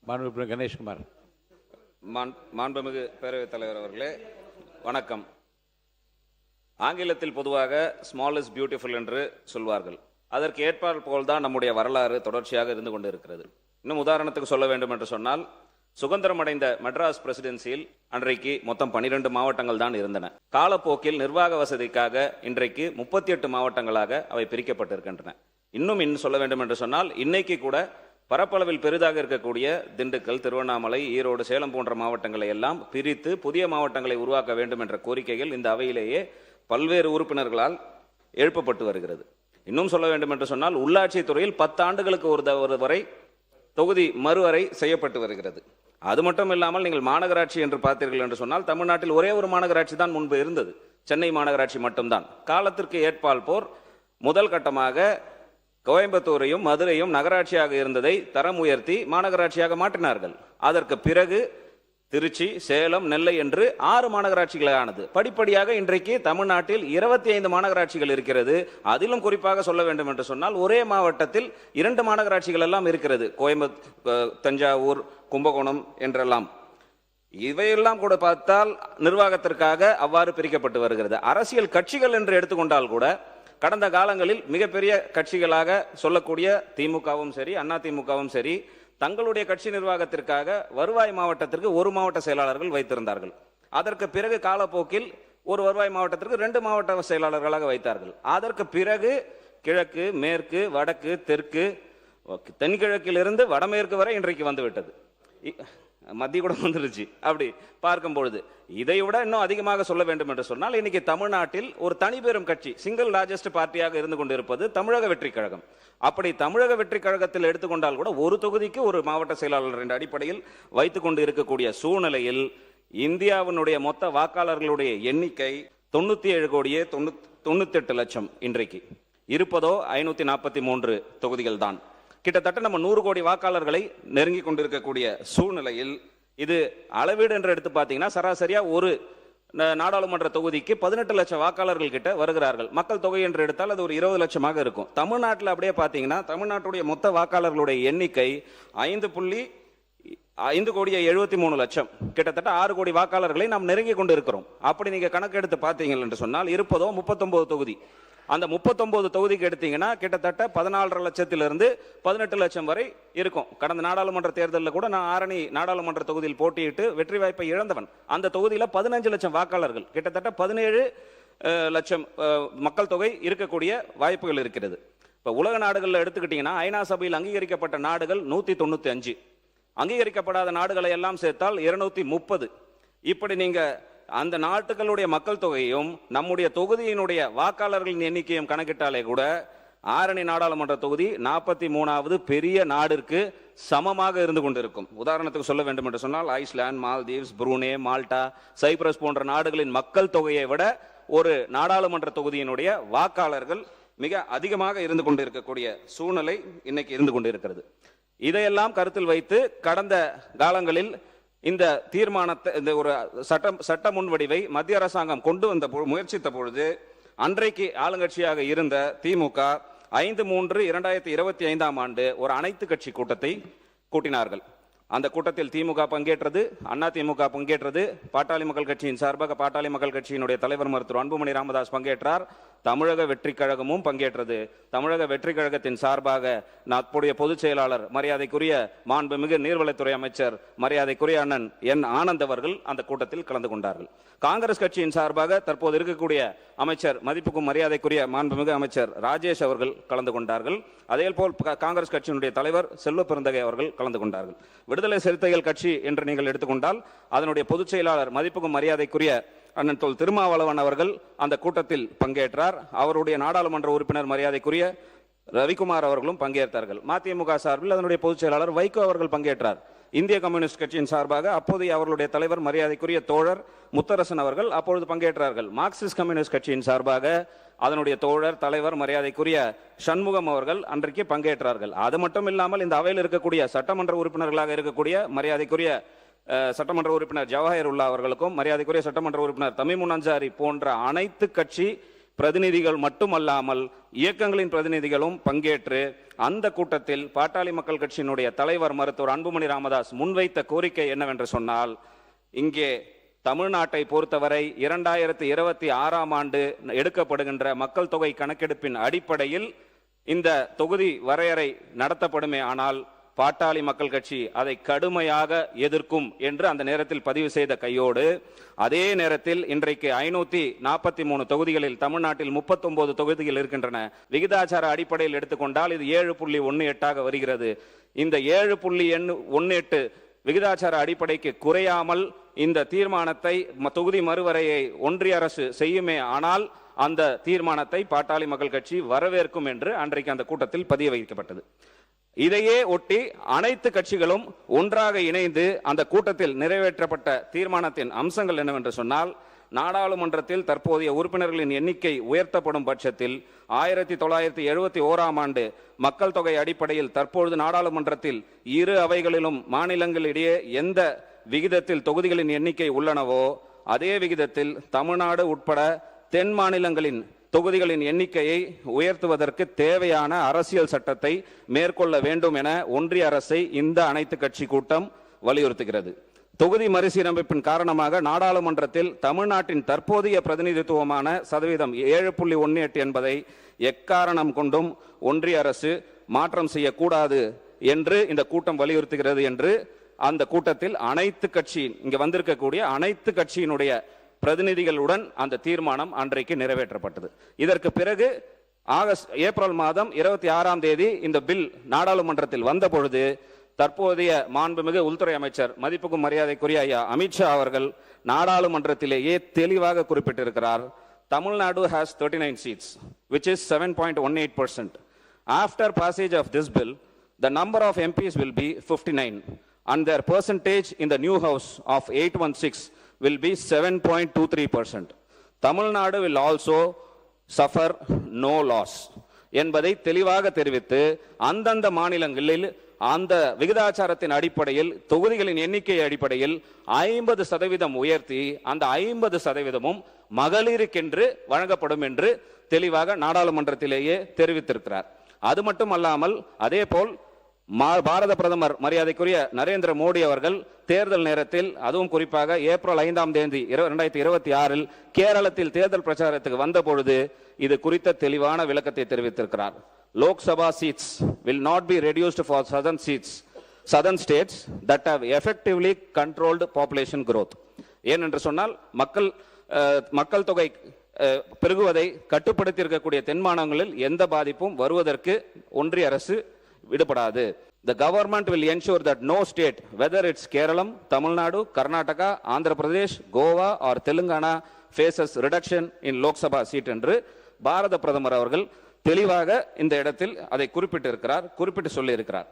மாண்புமிகு கணேஷ்குமார். மாண்புமிகு பேரவைத் தலைவர் அவர்களே வணக்கம். ஆங்கிலத்தில் பொதுவாக ஸ்மால் இஸ் பியூட்டிஃபுல் என்று சொல்வார்கள். அதற்கு ஏற்பால் போல்தான் நம்முடைய வரலாறு தொடர்ச்சியாக இருந்து கொண்டு இருக்கிறது. இன்னும் உதாரணத்துக்கு சொல்ல வேண்டும் என்று சொன்னால், சுதந்திரம் அடைந்த மெட்ராஸ் பிரசிடென்சியில் அன்றைக்கு மொத்தம் 12 மாவட்டங்கள் தான் இருந்தன. காலப்போக்கில் நிர்வாக வசதிக்காக இன்றைக்கு 38 மாவட்டங்களாக அவை பிரிக்கப்பட்டிருக்கின்றன. இன்னும் சொல்ல வேண்டும் என்று சொன்னால், இன்னைக்கு கூட பரப்பளவில் பெரிதாக இருக்கக்கூடிய திண்டுக்கல், திருவண்ணாமலை, ஈரோடு, சேலம் போன்ற மாவட்டங்களை எல்லாம் பிரித்து புதிய மாவட்டங்களை உருவாக்க வேண்டும் என்ற கோரிக்கைகள் இந்த அவையிலேயே பல்வேறு உறுப்பினர்களால் எழுப்பப்பட்டு வருகிறது. இன்னும் சொல்ல வேண்டும் என்று சொன்னால், உள்ளாட்சி துறையில் 10 ஆண்டுகளுக்கு ஒரு வரை தொகுதி மறுவரை செய்யப்பட்டு வருகிறது. அது மட்டும் இல்லாமல் நீங்கள் மாநகராட்சி என்று பார்த்தீர்கள் என்று சொன்னால், தமிழ்நாட்டில் ஒரே ஒரு மாநகராட்சி தான் முன்பு இருந்தது, சென்னை மாநகராட்சி மட்டும்தான். காலத்திற்கு ஏற்பால் போர் முதல் கட்டமாக கோயம்புத்தூரையும் மதுரையும் நகராட்சியாக இருந்ததை தரம் உயர்த்தி மாநகராட்சியாக மாற்றினார்கள். அதற்கு பிறகு திருச்சி, சேலம், நெல்லை என்று 6 மாநகராட்சிகளானது. படிப்படியாக இன்றைக்கு தமிழ்நாட்டில் 25 மாநகராட்சிகள் இருக்கிறது. அதிலும் குறிப்பாக சொல்ல வேண்டும் என்று சொன்னால், ஒரே மாவட்டத்தில் 2 மாநகராட்சிகள் எல்லாம் இருக்கிறது. தஞ்சாவூர், கும்பகோணம் என்றெல்லாம். இவையெல்லாம் கூட பார்த்தால் நிர்வாகத்திற்காக அவ்வாறு பிரிக்கப்பட்டு வருகிறது. அரசியல் கட்சிகள் என்று எடுத்துக்கொண்டால் கூட கடந்த காலங்களில் மிகப்பெரிய கட்சிகளாக சொல்லக்கூடிய திமுகவும் சரி, அண்ணா திமுகவும் சரி, தங்களுடைய கட்சி நிர்வாகத்திற்காக வருவாய் மாவட்டத்திற்கு 1 மாவட்ட செயலாளர்கள் வைத்திருந்தார்கள். அதற்கு பிறகு காலப்போக்கில் ஒரு வருவாய் மாவட்டத்திற்கு 2 மாவட்ட செயலாளர்களாக வைத்தார்கள். அதற்கு பிறகு கிழக்கு, மேற்கு, வடக்கு, தெற்கு, தென்கிழக்கிலிருந்து வடமேற்கு வரை இன்றைக்கு வந்துவிட்டது. மத்திய கூட வந்துருச்சு. அப்படி பார்க்கும் பொழுது இதை விட இன்னும் அதிகமாக சொல்ல வேண்டும் என்று சொன்னால், இன்னைக்கு தமிழ்நாட்டில் ஒரு தனிபெரும் கட்சி, சிங்கிள் லார்ஜஸ்ட் பார்ட்டியாக இருந்து கொண்டிருப்பது தமிழக வெற்றி கழகம். அப்படி தமிழக வெற்றி கழகத்தில் எடுத்துக்கொண்டால் கூட ஒரு தொகுதிக்கு ஒரு மாவட்ட செயலாளர் என்ற அடிப்படையில் வைத்துக் கொண்டு இருக்கக்கூடிய சூழ்நிலையில் இந்தியாவினுடைய மொத்த வாக்காளர்களுடைய எண்ணிக்கை 97,98,00,000 இன்றைக்கு இருப்பதோ 543 தொகுதிகள் தான். கிட்டத்தட்ட நம்ம 100 கோடி வாக்காளர்களை நெருங்கி கொண்டிருக்கக்கூடிய சூழ்நிலையில் இது அளவீடு என்று எடுத்து பார்த்தீங்கன்னா, சராசரியா ஒரு நாடாளுமன்ற தொகுதிக்கு 18 லட்சம் வாக்காளர்கள் கிட்ட வருகிறார்கள். மக்கள் தொகை என்று எடுத்தால் அது ஒரு 20 லட்சமாக இருக்கும். தமிழ்நாட்டில் அப்படியே பார்த்தீங்கன்னா, தமிழ்நாட்டுடைய மொத்த வாக்காளர்களுடைய எண்ணிக்கை 5,73,00,000, கிட்டத்தட்ட 6 கோடி வாக்காளர்களை நாம் நெருங்கி கொண்டு இருக்கிறோம். அப்படி நீங்க கணக்கு எடுத்து பார்த்தீங்க என்று சொன்னால் இருப்பதோ 39 தொகுதி. அந்த 39 தொகுதிக்கு எடுத்தீங்கன்னா கிட்டத்தட்ட 14.5 லட்சத்திலிருந்து 18 லட்சம் வரை இருக்கும். கடந்த நாடாளுமன்ற தேர்தலில் கூட நான் ஆரணி நாடாளுமன்ற தொகுதியில் போட்டியிட்டு வெற்றி வாய்ப்பை இழந்தவன். அந்த தொகுதியில் 15 லட்சம் வாக்காளர்கள், கிட்டத்தட்ட 17 லட்சம் மக்கள் தொகை இருக்கக்கூடிய வாய்ப்புகள் இருக்கிறது. இப்போ உலக நாடுகளில் எடுத்துக்கிட்டீங்கன்னா, ஐநா சபையில் அங்கீகரிக்கப்பட்ட நாடுகள் 195, அங்கீகரிக்கப்படாத நாடுகளை எல்லாம் சேர்த்தால் 230. இப்படி நீங்க அந்த நாட்டுகளுடைய மக்கள் தொகையும் நம்முடைய தொகுதியினுடைய வாக்காளர்களின் எண்ணிக்கையும் கணக்கிட்டாலே கூட ஆரணி நாடாளுமன்ற தொகுதி 43வது பெரிய நாடிற்கு சமமாக இருந்து கொண்டிருக்கும். உதாரணத்துக்கு சொல்ல வேண்டும் என்று சொன்னால், Iceland, Maldives, Brunei, Malta, Cyprus போன்ற நாடுகளின் மக்கள் தொகையை விட ஒரு நாடாளுமன்ற தொகுதியினுடைய வாக்காளர்கள் மிக அதிகமாக இருந்து கொண்டிருக்கக்கூடிய சூழ்நிலை இன்னைக்கு இருந்து கொண்டிருக்கிறது. இதையெல்லாம் கருத்தில் வைத்து கடந்த காலங்களில் இந்த தீர்மானத்தை, இந்த ஒரு சட்ட முன்வடிவை மத்திய அரசாங்கம் கொண்டு வந்த முயற்சித்த பொழுது அன்றைக்கு ஆளுங்கட்சியாக இருந்த திமுக 5/3/2025 ஆண்டு ஒரு அனைத்து கட்சி கூட்டத்தை கூட்டினார்கள். அந்த கூட்டத்தில் திமுக பங்கேற்றது, அண்ணா திமுக பங்கேற்றது, பாட்டாளி மக்கள் கட்சியின் சார்பாக பாட்டாளி மக்கள் கட்சியினுடைய தலைவர் மருத்துவர் அன்புமணி ராமதாஸ் பங்கேற்றார், தமிழக வெற்றி கழகமும் பங்கேற்றது. தமிழக வெற்றி கழகத்தின் சார்பாக அப்போதைய பொதுச் செயலாளர் மரியாதைக்குரிய மாண்புமிகு நீர்வளத்துறை அமைச்சர் மரியாதைக்குரிய அண்ணன் என் ஆனந்த் அவர்கள் அந்த கூட்டத்தில் கலந்து கொண்டார்கள். காங்கிரஸ் கட்சியின் சார்பாக தற்போது இருக்கக்கூடிய அமைச்சர் மதிப்புக்கும் மரியாதைக்குரிய மாண்புமிகு அமைச்சர் ராஜேஷ் அவர்கள் கலந்து கொண்டார்கள். அதேபோல் காங்கிரஸ் கட்சியினுடைய தலைவர் செல்வ பெருந்தகை அவர்கள் கலந்து கொண்டார்கள். விடுதலை சிறுத்தைகள் கட்சி என்று நீங்கள் எடுத்துக்கொண்டால் அதனுடைய பொதுச் செயலாளர் மதிப்புக்கும் மரியாதைக்குரிய அண்ணன் தொல் திருமாவளவன் அவர்கள் அந்த கூட்டத்தில் பங்கேற்றார். அவருடைய நாடாளுமன்ற உறுப்பினர் மரியாதைக்குரிய ரவிக்குமார் அவர்களும் பங்கேற்றார்கள். மதிமுக சார்பில் அதனுடைய பொதுச் செயலாளர் வைகோ அவர்கள் பங்கேற்றார். இந்திய கம்யூனிஸ்ட் கட்சியின் சார்பாக அப்போதைய அவர்களுடைய தலைவர் மரியாதைக்குரிய தோழர் முத்தரசன் அவர்கள் அப்பொழுது பங்கேற்றார்கள். மார்க்சிஸ்ட் கம்யூனிஸ்ட் கட்சியின் சார்பாக அதனுடைய தோழர் தலைவர் மரியாதைக்குரிய சண்முகம் அவர்கள் அன்றைக்கு பங்கேற்றார்கள். அது மட்டும் இல்லாமல் இந்த அவையில் இருக்கக்கூடிய சட்டமன்ற உறுப்பினர்களாக இருக்கக்கூடிய மரியாதைக்குரிய சட்டமன்ற உறுப்பினர் ஜவஹர் உல்லா அவர்களுக்கும் மரியாதைக்குரிய சட்டமன்ற உறுப்பினர் தமிமுன் அன்சாரி போன்ற அனைத்து கட்சி பிரதிநிதிகள் மட்டுமல்லாமல் இயக்கங்களின் பிரதிநிதிகளும் பங்கேற்று அந்த கூட்டத்தில் பாட்டாளி மக்கள் கட்சியினுடைய தலைவர் மருத்துவர் அன்புமணி ராமதாஸ் முன்வைத்த கோரிக்கை என்னவென்று சொன்னால், இங்கே தமிழ்நாட்டை பொறுத்தவரை 2026ஆம் ஆண்டு எடுக்கப்படுகின்ற மக்கள் தொகை கணக்கெடுப்பின் அடிப்படையில் இந்த தொகுதி வரையறை நடத்தப்படுமே ஆனால் பாட்டாளி மக்கள் கட்சி அதை கடுமையாக எதிர்க்கும் என்று அந்த நேரத்தில் பதிவு செய்த கையோடு, அதே நேரத்தில் இன்றைக்கு 543 தொகுதிகளில் தமிழ்நாட்டில் 39 தொகுதிகள் இருக்கின்றன. விகிதாச்சார அடிப்படையில் எடுத்துக்கொண்டால் இது 7.18 வருகிறது. இந்த 7.18 விகிதாச்சார அடிப்படைக்கு குறையாமல் இந்த தீர்மானத்தை தொகுதி மறுவரையை ஒன்றிய அரசு செய்யுமே ஆனால் அந்த தீர்மானத்தை பாட்டாளி மக்கள் கட்சி வரவேற்கும் என்று அன்றைக்கு அந்த கூட்டத்தில் பதிய வைக்கப்பட்டது. இதையே ஒட்டி அனைத்து கட்சிகளும் ஒன்றாக இணைந்து அந்த கூட்டத்தில் நிறைவேற்றப்பட்ட தீர்மானத்தின் அம்சங்கள் என்னவென்று சொன்னால், நாடாளுமன்றத்தில் தற்போதைய உறுப்பினர்களின் எண்ணிக்கை உயர்த்தப்படும் பட்சத்தில் 1971ஆம் ஆண்டு மக்கள் தொகை அடிப்படையில் தற்பொழுது நாடாளுமன்றத்தில் இரு அவைகளிலும் மாநிலங்களிடையே எந்த விகிதத்தில் தொகுதிகளின் எண்ணிக்கை உள்ளனவோ அதே விகிதத்தில் தமிழ்நாடு உட்பட தென் மாநிலங்களின் தொகுதிகளின் எண்ணிக்கையை உயர்த்துவதற்கு தேவையான அரசியல் சட்டத்தை மேற்கொள்ள வேண்டும் என ஒன்றிய அரசை இந்த அனைத்து கட்சி கூட்டம் வலியுறுத்துகிறது. தொகுதி மறுசீரமைப்பின் காரணமாக நாடாளுமன்றத்தில் தமிழ்நாட்டின் தற்போதைய பிரதிநிதித்துவமான சதவீதம் 7.18 என்பதை எக்காரணம் கொண்டும் ஒன்றிய அரசு மாற்றம் செய்யக்கூடாது என்று இந்த கூட்டம் வலியுறுத்துகிறது என்று அந்த கூட்டத்தில் அனைத்து கட்சி இங்க வந்திருக்கக்கூடிய அனைத்து கட்சியினுடைய பிரதிநிதிகளுடன் அந்த தீர்மானம் அன்றைக்கு நிறைவேற்றப்பட்டது. இதற்கு பிறகு ஏப்ரல் மாதம் 26ஆம் தேதி இந்த பில் நாடாளுமன்றத்தில் வந்த பொழுது தற்போதைய மாண்புமிகு உள்துறை அமைச்சர் மதிப்புக்கும் மரியாதைக்குரிய ஐயா அமித்ஷா அவர்கள் நாடாளுமன்றத்திலேயே தெளிவாக குறிப்பிட்டிருக்கிறார். Tamil Nadu has 39 seats which is 7.18%. After passage of this bill the number of MPs will be 59 and their percentage in the new house of 816 will be 7.23%. Tamil Nadu will also suffer no loss என்பதை தெளிவாக தெரிவித்து அந்தந்த மாநிலங்களில் அந்த விகிதாச்சாரத்தின் அடிப்படையில் தொகுதிகளின் எண்ணிக்கை அடிப்படையில் 50% உயர்த்தி அந்த 50%ம் மகளிருக்கென்று வழங்கப்படும் என்று தெளிவாக நாடாளுமன்றத்திலேயே தெரிவித்திருக்கிறார். அது மட்டுமல்லாமல் அதே போல் பாரத பிரதமர் மரியாதைக்குரிய நரேந்திர மோடி அவர்கள் தேர்தல் நேரத்தில் அதுவும் குறிப்பாக ஏப்ரல் 5ஆம் தேதி 2026 கேரளத்தில் தேர்தல் பிரச்சாரத்துக்கு வந்த பொழுது இது குறித்த தெளிவான விளக்கத்தை தெரிவித்திருக்கிறார். Lok Sabha seats will not be reduced for southern states that have effectively controlled population growth. ஏனென்று சொன்னால் மக்கள் தொகை பெருகுவதை கட்டுப்படுத்தி இருக்கக்கூடிய தென் மாநிலங்களில் எந்த பாதிப்பும் வருவதற்கு ஒன்றிய அரசு விடுபடாது. The government will ensure that no state, whether it's Kerala, Tamil Nadu, Karnataka, Andhra Pradesh, Goa or Telangana faces reduction in Lok Sabha seat என்று பாரத பிரதமர் அவர்கள் தெளிவாக இந்த இடத்தில் அதை குறிப்பிட்டு சொல்லி இருக்கிறார்.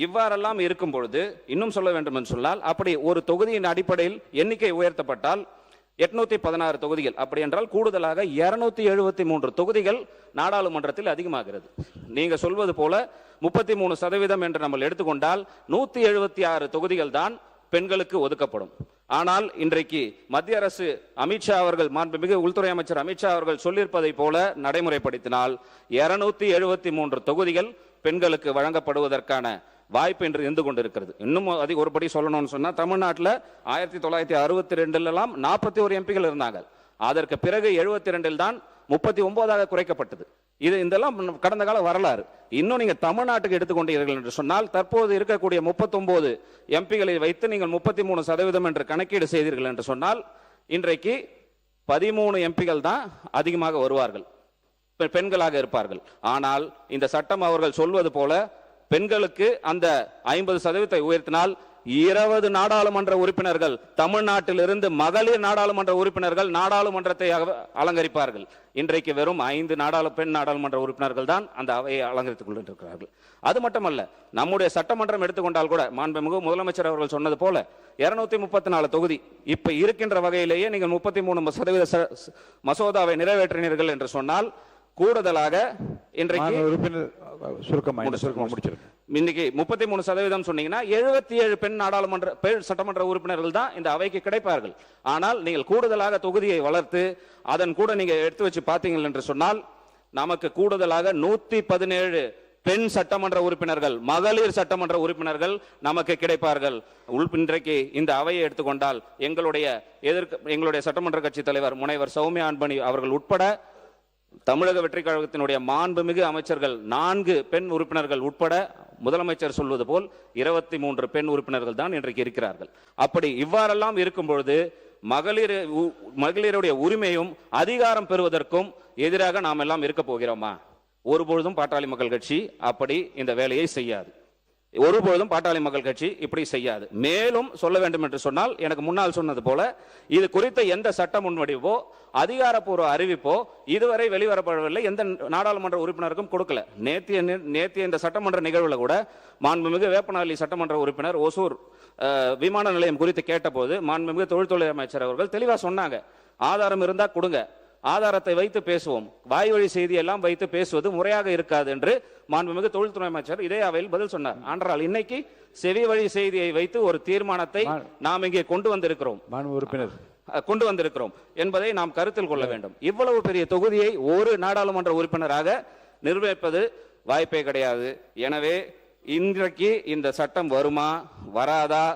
இவ்வாறெல்லாம் இருக்கும் பொழுது இன்னும் சொல்ல வேண்டும் என்று சொன்னால், அப்படி ஒரு தொகுதியின் அடிப்படையில் எண்ணிக்கை உயர்த்தப்பட்டால் 816 தொகுதிகள், அப்படி என்றால் கூடுதலாக 273 தொகுதிகள் நாடாளுமன்றத்தில் அதிகமாகிறது. நீங்க சொல்வது போல 33% என்று நம்ம எடுத்துக்கொண்டால் 176 தொகுதிகள் தான் பெண்களுக்கு ஒதுக்கப்படும். ஆனால் இன்றைக்கு மத்திய அரசு அமித்ஷா அவர்கள் மாண்புமிகு உள்துறை அமைச்சர் அமித்ஷா அவர்கள் சொல்லியிருப்பதை போல நடைமுறைப்படுத்தினால் 273 தொகுதிகள் பெண்களுக்கு வழங்கப்படுவதற்கான வாய்ப்பு என்று இருந்து கொண்டிருக்கிறது. இன்னும் அதிக ஒருபடி சொல்லணும்னு சொன்னா, தமிழ்நாட்டில் 1962 41 எம்பிகள் இருந்தாங்க. அதற்கு பிறகு 72 தான் 39 குறைக்கப்பட்டது. இதெல்லாம் கடந்த கால வரலாறு. இன்னும் நீங்க தமிழ்நாட்டுக்கு எடுத்துக்கொண்டீர்கள் என்று சொன்னால், தற்போது இருக்கக்கூடிய 39 எம்பிகளை வைத்து நீங்கள் 33% என்று கணக்கீடு செய்தீர்கள் என்று சொன்னால், இன்றைக்கு 13 எம்பிகள் தான் அதிகமாக வருவார்கள், பெண்களாக இருப்பார்கள். ஆனால் இந்த சட்டம் அவர்கள் சொல்வது போல பெண்களுக்கு அந்த 50% உயர்த்தினால் 20 நாடாளுமன்ற உறுப்பினர்கள் தமிழ்நாட்டிலிருந்து மகளிர் நாடாளுமன்ற உறுப்பினர்கள் நாடாளுமன்றத்தை அலங்கரிப்பார்கள். இன்றைக்கு வெறும் 5 பெண் நாடாளுமன்ற உறுப்பினர்கள் தான் அந்த அவையை அலங்கரித்துக் கொண்டிருக்கிறார்கள். அது மட்டுமல்ல, நம்முடைய சட்டமன்றம் எடுத்துக்கொண்டால் கூட மாண்புமிகு முதலமைச்சர் அவர்கள் சொன்னது போல 234 தொகுதி இப்ப இருக்கின்ற வகையிலேயே நீங்கள் 33% மசோதாவை நிறைவேற்றினீர்கள் என்று சொன்னால் கூடுதலாக இன்றைக்கு உறுப்பினர் சுருக்கமா முடிச்சிருக்கேன். இன்னைக்கு 33% சொன்னீங்கன்னா 77 பெண் சட்டமன்ற உறுப்பினர்கள் தான் இந்த அவைக்கு கிடைப்பார்கள். ஆனால் நீங்கள் கூடுதலாக தொகுதியை வளர்த்து அதன் கூட நீங்க எடுத்து வச்சு பார்த்தீங்கள் என்று சொன்னால் நமக்கு கூடுதலாக 117 பெண் சட்டமன்ற உறுப்பினர்கள், மகளிர் சட்டமன்ற உறுப்பினர்கள் நமக்கு கிடைப்பார்கள். இன்றைக்கு இந்த அவையை எடுத்துக்கொண்டால் எங்களுடைய சட்டமன்ற கட்சி தலைவர் முனைவர் சௌமியா அன்பணி அவர்கள் உட்பட தமிழக வெற்றி கழகத்தினுடைய மாண்புமிகு அமைச்சர்கள் 4 பெண் உறுப்பினர்கள் உட்பட முதலமைச்சர் சொல்வது போல் 23 பெண் உறுப்பினர்கள் தான் இன்றைக்கு இருக்கிறார்கள். அப்படி இவ்வாறெல்லாம் இருக்கும் பொழுது மகளிருடைய உரிமையும் அதிகாரம் பெறுவதற்கும் எதிராக நாம் எல்லாம் இருக்க போகிறோமா? ஒருபொழுதும் பாட்டாளி மக்கள் கட்சி அப்படி இந்த வேலையை செய்யாது. ஒருபொழுதும் பாட்டாளி மக்கள் கட்சி இப்படி செய்யாது. மேலும் சொல்ல வேண்டும் என்று சொன்னால், எனக்கு முன்னால் சொன்னது போல இது குறித்த எந்த சட்ட முன்வடிவோ அதிகாரப்பூர்வ அறிவிப்போ இதுவரை வெளிவரப்படவில்லை. எந்த நாடாளுமன்ற உறுப்பினருக்கும் கொடுக்கல. நேத்திய இந்த சட்டமன்ற நிகழ்வுல கூட மாண்புமிகு வேப்பநாளி சட்டமன்ற உறுப்பினர் ஒசூர் விமான நிலையம் குறித்து கேட்டபோது மாண்புமிகு தொழில்துறை அமைச்சர் அவர்கள் தெளிவா சொன்னாங்க, ஆதாரம் இருந்தா கொடுங்க, ஆதாரத்தை வைத்து பேசுவோம், வாய்வழி செய்தி எல்லாம் வைத்து பேசுவது முறையாக இருக்காது என்று மாண்புமிகு தொழில்துறை அமைச்சர் இதே அவையில் பதில் சொன்னார். ஆனால் இன்னைக்கு செவி வழி செய்தியை வைத்து ஒரு தீர்மானத்தை நாம் இங்கே கொண்டு வந்திருக்கிறோம் என்பதை நாம் கருத்தில் கொள்ள வேண்டும். இவ்வளவு பெரிய தொகுதியை ஒரு நாடாளுமன்ற உறுப்பினராக நிர்வகிப்பது வாய்ப்பே கிடையாது. எனவே இன்றைக்கு இந்த சட்டம் வருமா வராதா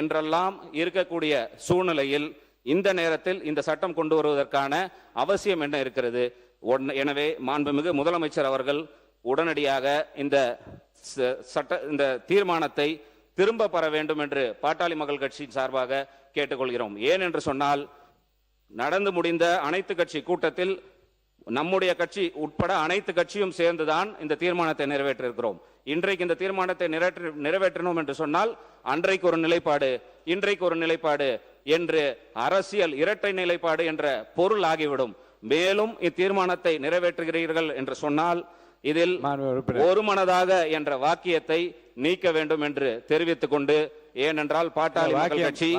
என்றெல்லாம் இருக்கக்கூடிய சூழ்நிலையில் இந்த நேரத்தில் இந்த சட்டம் கொண்டு வருவதற்கான அவசியம் என்ன இருக்கிறது? எனவே மாண்புமிகு முதலமைச்சர் அவர்கள் உடனடியாக இந்த தீர்மானத்தை திரும்ப பெற வேண்டும் என்று பாட்டாளி மக்கள் கட்சியின் சார்பாக கேட்டுக்கொள்கிறோம். ஏன் என்று சொன்னால், நடந்து முடிந்த அனைத்து கட்சி கூட்டத்தில் நம்முடைய கட்சி உட்பட அனைத்து கட்சியும் சேர்ந்துதான் இந்த தீர்மானத்தை நிறைவேற்றிருக்கிறோம். இன்றைக்கு இந்த தீர்மானத்தை நிறைவேற்றணும் என்று சொன்னால் அன்றைக்கு ஒரு நிலைப்பாடு, இன்றைக்கு ஒரு நிலைப்பாடு என்று அரசியல் இரட்டை நிலைப்பாடு என்ற பொருள் ஆகிவிடும். மேலும் இத்தீர்மானத்தை நிறைவேற்றுகிறீர்கள் என்று சொன்னால் இதில் ஒருமனதாக என்ற வாக்கியத்தை நீக்க வேண்டும் என்று தெரிவித்துக் கொண்டு, ஏனென்றால் பாட்டாளி மக்கள் கட்சி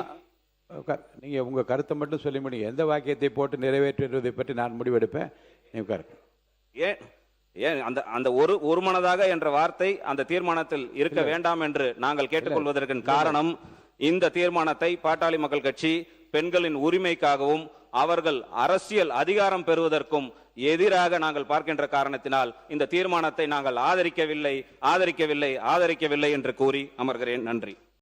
நீங்க உங்க கருத்தை மட்டும் சொல்லி முடியும், எந்த வாக்கியத்தை போட்டு நிறைவேற்றுவதை பற்றி நான் முடிவெடுப்பேன். ஏன் அந்த ஒருமனதாக என்ற வார்த்தை அந்த தீர்மானத்தில் இருக்க வேண்டாம் என்று நாங்கள் கேட்டுக்கொள்வதற்கு காரணம், இந்த தீர்மானத்தை பாட்டாளி மக்கள் கட்சி பெண்களின் உரிமைக்காகவும் அவர்கள் அரசியல் அதிகாரம் பெறுவதற்கும் எதிராக நாங்கள் பார்க்கின்ற காரணத்தினால் இந்த தீர்மானத்தை நாங்கள் ஆதரிக்கவில்லை என்று கூறி அமர்கிறேன். நன்றி.